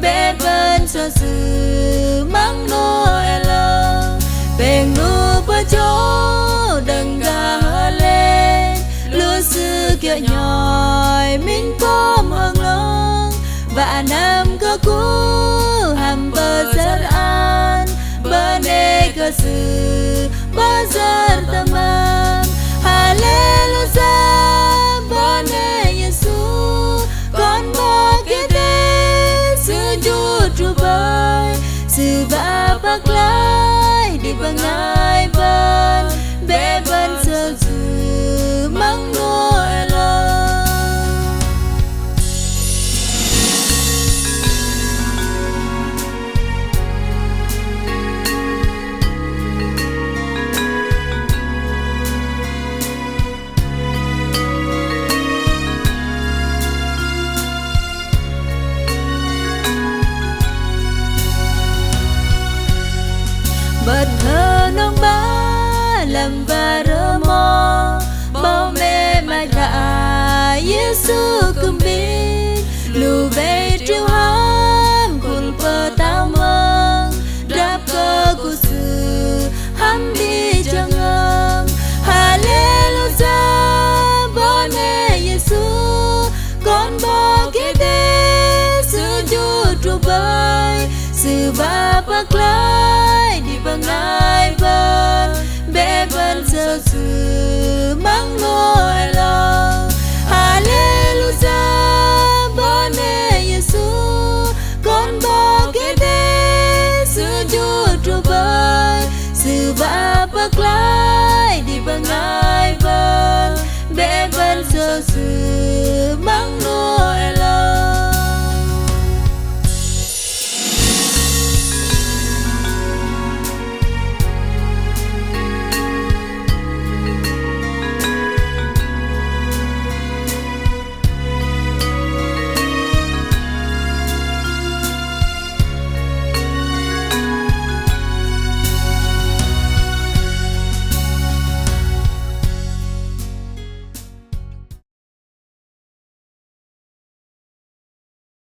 bé bên cho sự mắng Noel bèn nu bơ chỗ đừng gà lên lúa sư kia nhòi mình có mừng lớn và năm cơ cũ hàm bơ rất an bơ nê cơ sự bơ rất tâm an Hallelujah bơ nê Giêsu con bơ kế tế sư Chúa trụ bơi sư và bác lái đi bằng ai